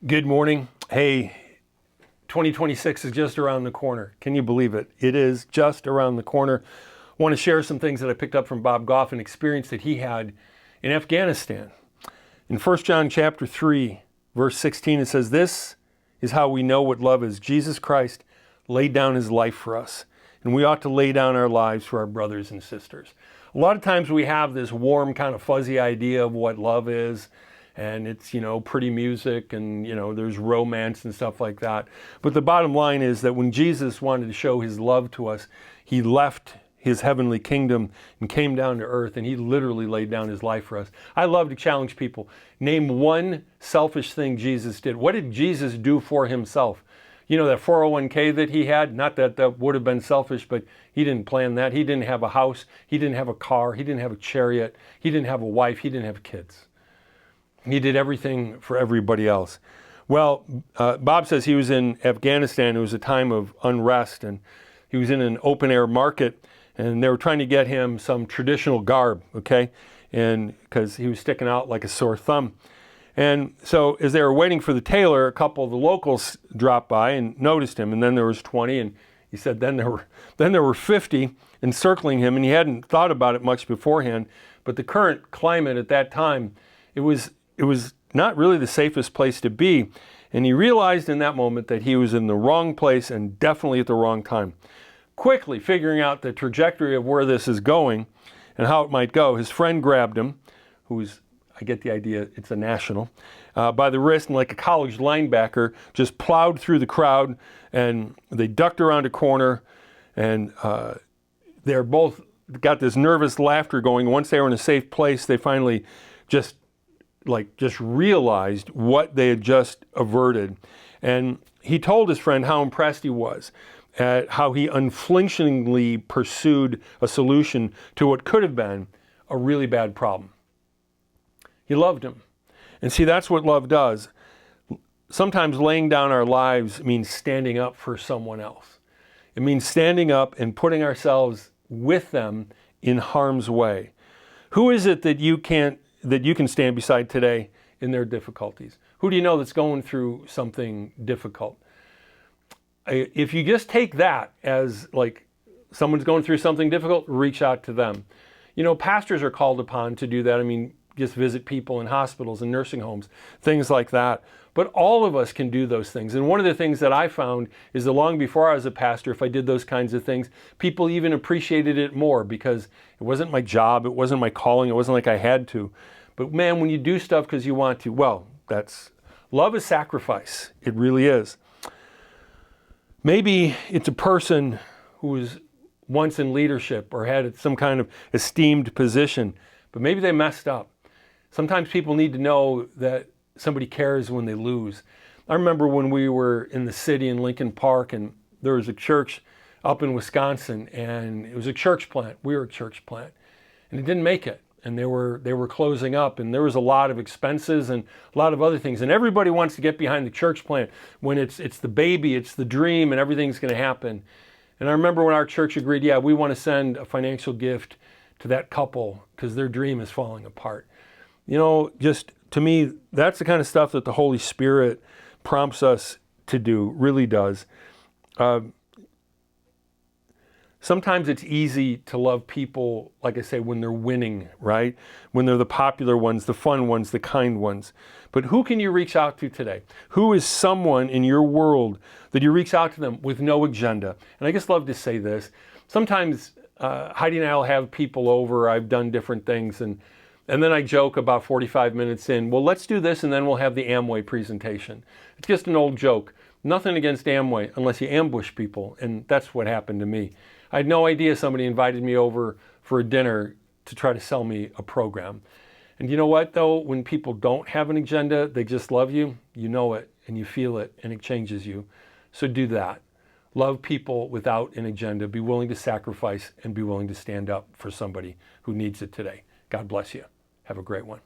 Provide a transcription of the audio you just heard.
Good morning. Hey, 2026 is just around the corner. Can you believe it? It is just around the corner. I want to share some things that I picked up from Bob Goff, an experience that he had in Afghanistan. In 1 John chapter 3, verse 16, it says, "This is how we know what love is. Jesus Christ laid down his life for us, and we ought to lay down our lives for our brothers and sisters." A lot of times we have this warm, kind of fuzzy idea of what love is. And it's, pretty music and, there's romance and stuff like that. But the bottom line is that when Jesus wanted to show his love to us, he left his heavenly kingdom and came down to earth, and he literally laid down his life for us. I love to challenge people. Name one selfish thing Jesus did. What did Jesus do for himself? That 401k that he had, not that that would have been selfish, but he didn't plan that. He didn't have a house. He didn't have a car. He didn't have a chariot. He didn't have a wife. He didn't have kids. He did everything for everybody else. Well, Bob says he was in Afghanistan. It was a time of unrest, and he was in an open-air market, and they were trying to get him some traditional garb, okay? And because he was sticking out like a sore thumb. And so as they were waiting for the tailor, a couple of the locals dropped by and noticed him, and then there was 20, and he said then there were 50 encircling him, and he hadn't thought about it much beforehand. But the current climate at that time, it was not really the safest place to be. And he realized in that moment that he was in the wrong place and definitely at the wrong time. Quickly figuring out the trajectory of where this is going and how it might go, his friend grabbed him, I get the idea, it's a national, by the wrist, and like a college linebacker, just plowed through the crowd, and they ducked around a corner, and they're both got this nervous laughter going. Once they were in a safe place, they finally just realized what they had just averted. And he told his friend how impressed he was at how he unflinchingly pursued a solution to what could have been a really bad problem. He loved him. And see, that's what love does. Sometimes laying down our lives means standing up for someone else. It means standing up and putting ourselves with them in harm's way. Who is it that you can stand beside today in their difficulties? Who do you know that's going through something difficult? If you just take that as like someone's going through something difficult, reach out to them. Pastors are called upon to do that. Just visit people in hospitals and nursing homes, things like that. But all of us can do those things. And one of the things that I found is that long before I was a pastor, if I did those kinds of things, people even appreciated it more because it wasn't my job, it wasn't my calling, it wasn't like I had to. But man, when you do stuff because you want to, well, love is sacrifice. It really is. Maybe it's a person who was once in leadership or had some kind of esteemed position, but maybe they messed up. Sometimes people need to know that somebody cares when they lose. I remember when we were in the city in Lincoln Park, and there was a church up in Wisconsin, and it was a church plant. We were a church plant, and it didn't make it. And they were closing up, and there was a lot of expenses and a lot of other things. And everybody wants to get behind the church plant when it's the baby, it's the dream, and everything's going to happen. And I remember when our church agreed, yeah, we want to send a financial gift to that couple because their dream is falling apart. Just to me, that's the kind of stuff that the Holy Spirit prompts us to do, really does. Sometimes it's easy to love people, like I say, when they're winning, right? When they're the popular ones, the fun ones, the kind ones. But who can you reach out to today? Who is someone in your world that you reach out to them with no agenda? And I just love to say this. Sometimes Heidi and I will have people over. I've done different things, and then I joke about 45 minutes in, well, let's do this, and then we'll have the Amway presentation. It's just an old joke. Nothing against Amway unless you ambush people, and that's what happened to me. I had no idea somebody invited me over for a dinner to try to sell me a program. And you know what, though? When people don't have an agenda, they just love you, you know it, and you feel it, and it changes you. So do that. Love people without an agenda. Be willing to sacrifice and be willing to stand up for somebody who needs it today. God bless you. Have a great one.